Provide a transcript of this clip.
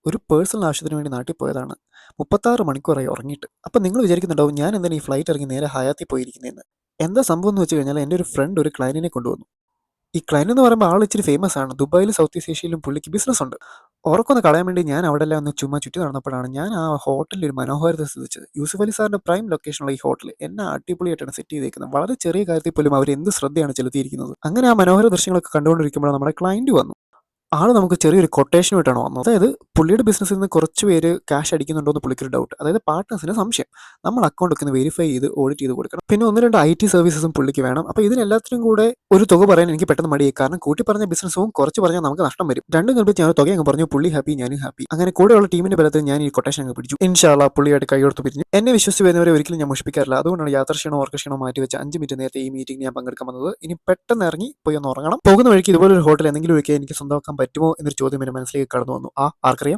ഒരു പേഴ്സണൽ ആവശ്യത്തിന് വേണ്ടി നാട്ടിൽ പോയതാണ്. 36 മണിക്കൂറായി ഉറങ്ങിയിട്ട്. അപ്പം നിങ്ങൾ വിചാരിക്കുന്നുണ്ടാവും ഞാൻ എന്തിനാ ഈ ഫ്ലൈറ്റ് ഇറങ്ങി നേരെ ഹയാത്തിൽ പോയിരിക്കുന്നതെന്ന്. എന്താ സംഭവം എന്ന് വെച്ച് കഴിഞ്ഞാൽ എൻ്റെ ഒരു ഫ്രണ്ട് ഒരു ക്ലയൻറ്റിനെ കൊണ്ടുവന്നു. ഈ ക്ലയന്റ് എന്ന് പറയുമ്പോൾ ആൾ ഇച്ചിരി ഫേമസ് ആണ്. ദുബായിലും സൗത്ത് ഈസ്റ്റ് ഏഷ്യയിലും പുള്ളിക്ക് ബിസിനസ് ഉണ്ട്. ഉറക്കമൊന്ന് കളയാൻ വേണ്ടി ഞാൻ അവിടെല്ലാം ഒന്ന് ചുമ്മാ ചുറ്റി നടന്നപ്പോഴാണ് ഞാൻ ആ ഹോട്ടലിൽ ഒരു മനോഹാരിത ശ്രദ്ധിച്ചത്. യൂസുഫ് അലി സാറിന്റെ പ്രൈം ലൊക്കേഷനുള്ള ഈ ഹോട്ടൽ എന്നെ അടിപൊളിയായിട്ടാണ് സെറ്റ് ചെയ്തേക്കുന്നത്. വളരെ ചെറിയ കാര്യത്തിൽ പോലും അവർ എന്ത് ശ്രദ്ധയാണ് ചെലുത്തിയിരിക്കുന്നത്. അങ്ങനെ ആ മനോഹര ദൃശ്യങ്ങളൊക്കെ കണ്ടുകൊണ്ടിരിക്കുമ്പോൾ നമ്മുടെ ക്ലയന്റ് വന്നു. ആള് നമുക്ക് ചെറിയൊരു കൊട്ടേഷനുമായിട്ടാണ് വന്നത്. അതായത് പുള്ളിയുടെ ബിസിനസ്സിൽ നിന്ന് കുറച്ച് പേര് ക്യാഷ് അടിക്കുന്നുണ്ടോ എന്ന് പുള്ളിക്കൊരു ഡൗട്ട്. അതായത് പാർട്ട്നേഴ്സിന് സംശയം. നമ്മൾ അക്കൗണ്ട് ഒക്കെ ഒന്ന് വെരിഫൈ ചെയ്ത് ഓഡിറ്റ് ചെയ്ത് കൊടുക്കണം. പിന്നെ 1-2 IT സർവീസസും പുള്ളിക്ക് വേണം. അപ്പോൾ ഇതിനെല്ലാത്തിനും കൂടെ ഒരു തുക പറയാൻ എനിക്ക് പെട്ടെന്ന് മടിയായി. കാരണം കൂട്ടി പറഞ്ഞ ബിസിനസ്സും കുറച്ച് പറഞ്ഞാൽ നമുക്ക് നഷ്ടം വരും. രണ്ടും കൽപ്പിച്ച് ഞാൻ തുക അങ്ങ് പറഞ്ഞു. പുള്ളി ഹാപ്പി, ഞാനും ഹാപ്പി. അങ്ങനെ കൂടെയുള്ള ടീമിന്റെ ബലത്തിൽ ഞാൻ ഈ കൊട്ടേഷൻ അങ്ങ് പിടിച്ചു. ഇൻഷാ അല്ലാഹ് പുള്ളിയായിട്ട് കൈകൊടുത്ത് പിരിഞ്ഞു. എന്നെ വിശ്വസിച്ച് വരുന്നവരെ ഒരിക്കലും ഞാൻ മുഷിപ്പിക്കാറില്ല. അതുകൊണ്ടാണ് യാത്രാക്ഷീണോ ഓർക്കക്ഷീണോ മാറ്റി വെച്ച് 5 മിനിറ്റ് നേരത്തെ ഈ മീറ്റിംഗ് ഞാൻ പങ്കെടുക്കാൻ വന്നത്. ഇനി പെട്ടെന്ന് ഇറങ്ങി പോയി ഒന്ന് ഉറങ്ങണം. പോകുന്ന വഴിക്ക് ഇതുപോലൊരു ഹോട്ടൽ എന്തെങ്കിലും ഒരിക്കൽ എനിക്ക് സ്വന്തമാക്കാൻ പറ്റുമോ എന്നൊരു ചോദ്യം എൻ്റെ മനസ്സിലേക്ക് കടന്നു വന്നു. ആർക്കറിയാം.